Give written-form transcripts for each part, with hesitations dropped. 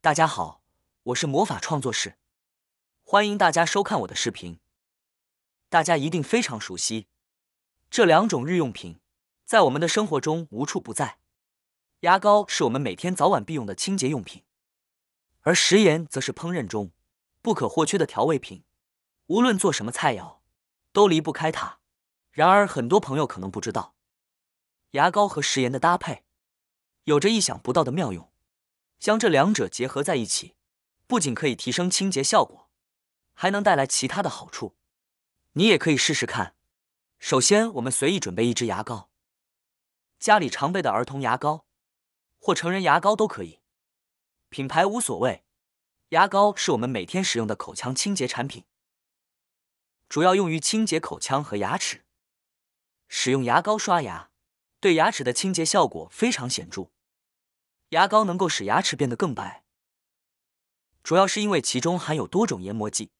大家好，我是魔法创作室，欢迎大家收看我的视频。大家一定非常熟悉这两种日用品，在我们的生活中无处不在。牙膏是我们每天早晚必用的清洁用品，而食盐则是烹饪中不可或缺的调味品，无论做什么菜肴，都离不开它。然而，很多朋友可能不知道，牙膏和食盐的搭配有着意想不到的妙用。将这两者结合在一起，不仅可以提升清洁效果，还能带来其他的好处。你也可以试试看。首先，我们随意准备一支牙膏，家里常备的儿童牙膏或成人牙膏都可以，品牌无所谓。牙膏是我们每天使用的口腔清洁产品，主要用于清洁口腔和牙齿。使用牙膏刷牙，对牙齿的清洁效果非常显著。牙膏能够使牙齿变得更白，主要是因为其中含有多种研磨剂，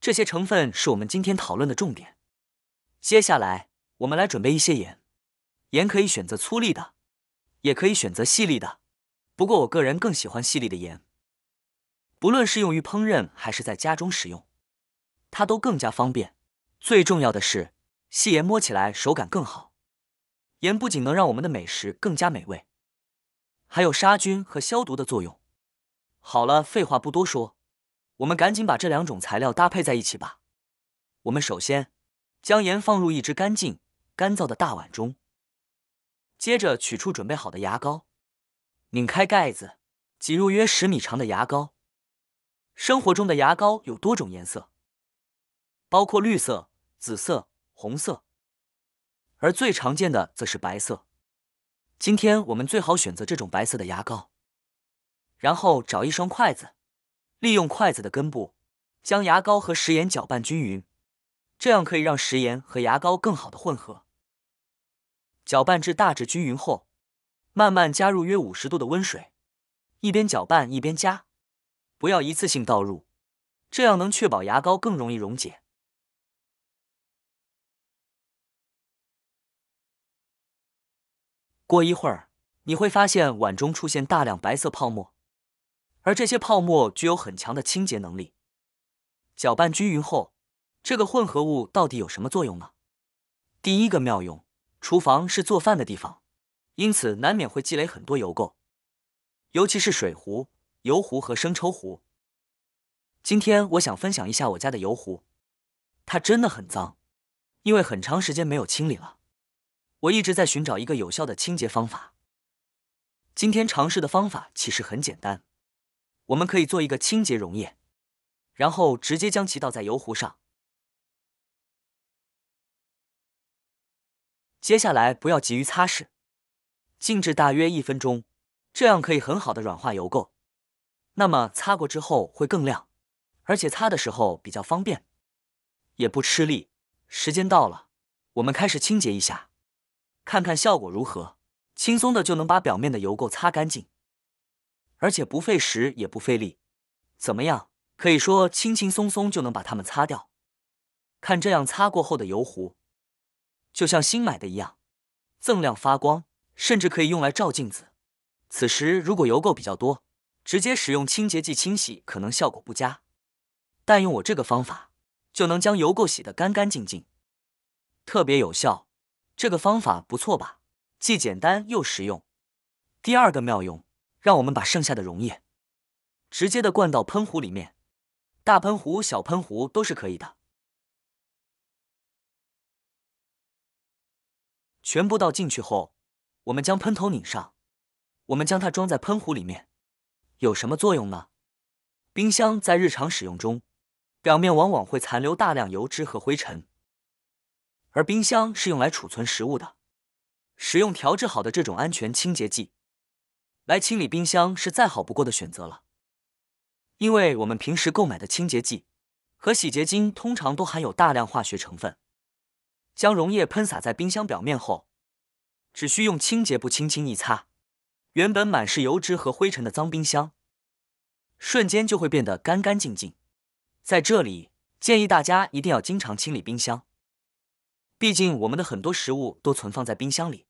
这些成分是我们今天讨论的重点。接下来，我们来准备一些盐。盐可以选择粗粒的，也可以选择细粒的，不过我个人更喜欢细粒的盐。不论是用于烹饪还是在家中使用，它都更加方便。最重要的是，细盐摸起来手感更好。盐不仅能让我们的美食更加美味，还有杀菌和消毒的作用。好了，废话不多说，我们赶紧把这两种材料搭配在一起吧。我们首先将盐放入一只干净、干燥的大碗中，接着取出准备好的牙膏，拧开盖子，挤入约10米长的牙膏。生活中的牙膏有多种颜色，包括绿色、紫色、红色，而最常见的则是白色。今天我们最好选择这种白色的牙膏。然后找一双筷子，利用筷子的根部将牙膏和食盐搅拌均匀，这样可以让食盐和牙膏更好的混合。搅拌至大致均匀后，慢慢加入约50度的温水，一边搅拌一边加，不要一次性倒入，这样能确保牙膏更容易溶解。过一会儿，你会发现碗中出现大量白色泡沫，而这些泡沫具有很强的清洁能力。搅拌均匀后，这个混合物到底有什么作用呢？第一个妙用，厨房是做饭的地方，因此难免会积累很多油垢，尤其是水壶、油壶和生抽壶。今天我想分享一下我家的油壶，它真的很脏，因为很长时间没有清理了。我一直在寻找一个有效的清洁方法。今天尝试的方法其实很简单，我们可以做一个清洁溶液，然后直接将其倒在油壶上。接下来不要急于擦拭，静置大约1分钟，这样可以很好的软化油垢。那么擦过之后会更亮，而且擦的时候比较方便，也不吃力。时间到了，我们开始清洁一下，看看效果如何。轻松的就能把表面的油垢擦干净，而且不费时也不费力。怎么样？可以说轻轻松松就能把它们擦掉。看这样擦过后的油壶，就像新买的一样，锃亮发光，甚至可以用来照镜子。此时如果油垢比较多，直接使用清洁剂清洗可能效果不佳，但用我这个方法，就能将油垢洗得干干净净，特别有效。这个方法不错吧？既简单又实用。第二个妙用，让我们把剩下的溶液直接的灌到喷壶里面，大喷壶、小喷壶都是可以的。全部倒进去后，我们将喷头拧上，我们将它装在喷壶里面。有什么作用呢？冰箱在日常使用中，表面往往会残留大量油脂和灰尘，而冰箱是用来储存食物的。使用调制好的这种安全清洁剂来清理冰箱是再好不过的选择了。因为我们平时购买的清洁剂和洗洁精通常都含有大量化学成分，将溶液喷洒在冰箱表面后，只需用清洁布轻轻一擦，原本满是油脂和灰尘的脏冰箱瞬间就会变得干干净净。在这里，建议大家一定要经常清理冰箱，毕竟我们的很多食物都存放在冰箱里，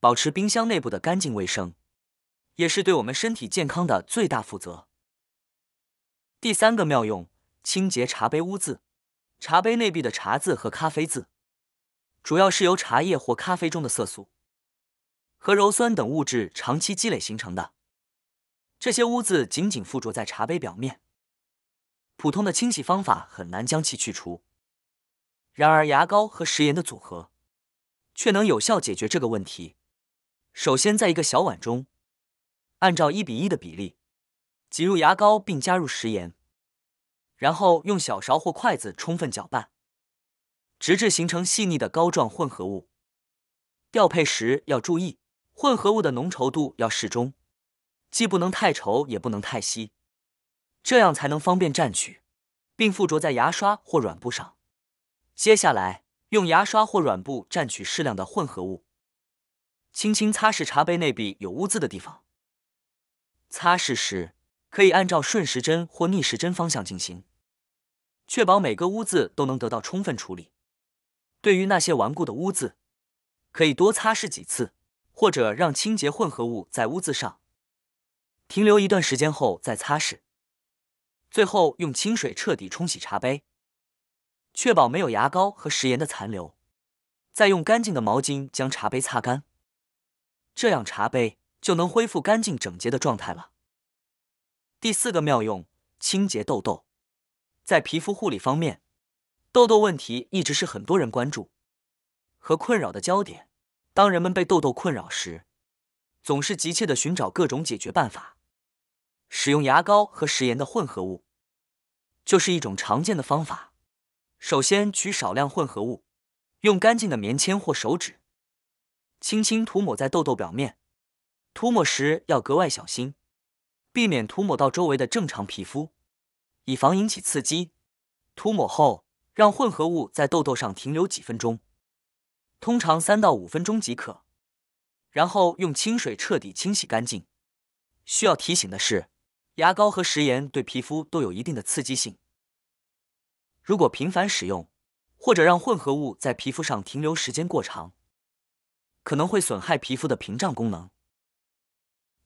保持冰箱内部的干净卫生，也是对我们身体健康的最大负责。第3个妙用，清洁茶杯污渍。茶杯内壁的茶渍和咖啡渍，主要是由茶叶或咖啡中的色素和鞣酸等物质长期积累形成的。这些污渍仅仅附着在茶杯表面，普通的清洗方法很难将其去除。然而，牙膏和食盐的组合却能有效解决这个问题。首先，在一个小碗中，按照1:1的比例挤入牙膏并加入食盐，然后用小勺或筷子充分搅拌，直至形成细腻的膏状混合物。调配时要注意，混合物的浓稠度要适中，既不能太稠也不能太稀，这样才能方便蘸取，并附着在牙刷或软布上。接下来，用牙刷或软布蘸取适量的混合物，轻轻擦拭茶杯内壁有污渍的地方。擦拭时可以按照顺时针或逆时针方向进行，确保每个污渍都能得到充分处理。对于那些顽固的污渍，可以多擦拭几次，或者让清洁混合物在污渍上停留一段时间后再擦拭。最后用清水彻底冲洗茶杯，确保没有牙膏和食盐的残留，再用干净的毛巾将茶杯擦干，这样茶杯就能恢复干净整洁的状态了。第4个妙用，清洁痘痘。在皮肤护理方面，痘痘问题一直是很多人关注和困扰的焦点。当人们被痘痘困扰时，总是急切地寻找各种解决办法。使用牙膏和食盐的混合物就是一种常见的方法。首先取少量混合物，用干净的棉签或手指轻轻涂抹在痘痘表面。涂抹时要格外小心，避免涂抹到周围的正常皮肤，以防引起刺激。涂抹后，让混合物在痘痘上停留几分钟，通常3到5分钟即可，然后用清水彻底清洗干净。需要提醒的是，牙膏和食盐对皮肤都有一定的刺激性，如果频繁使用，或者让混合物在皮肤上停留时间过长，可能会损害皮肤的屏障功能。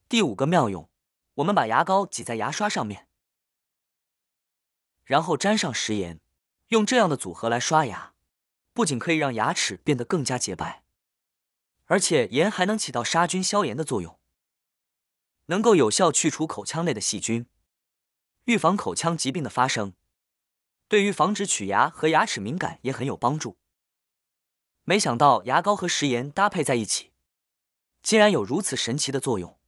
第5个妙用，我们把牙膏挤在牙刷上面，然后沾上食盐，用这样的组合来刷牙，不仅可以让牙齿变得更加洁白，而且盐还能起到杀菌消炎的作用，能够有效去除口腔内的细菌，预防口腔疾病的发生，对于防止龋牙和牙齿敏感也很有帮助。没想到牙膏和食盐搭配在一起，竟然有如此神奇的作用。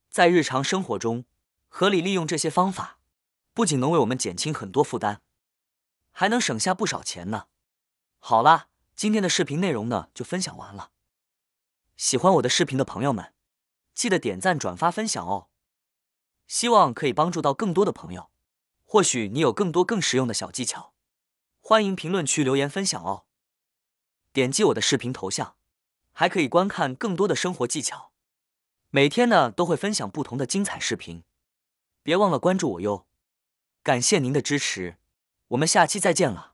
在日常生活中，合理利用这些方法，不仅能为我们减轻很多负担，还能省下不少钱呢。好啦，今天的视频内容呢就分享完了。喜欢我的视频的朋友们，记得点赞、转发、分享哦。希望可以帮助到更多的朋友。或许你有更多更实用的小技巧，欢迎评论区留言分享哦。点击我的视频头像，还可以观看更多的生活技巧。每天呢都会分享不同的精彩视频，别忘了关注我哟。感谢您的支持，我们下期再见了。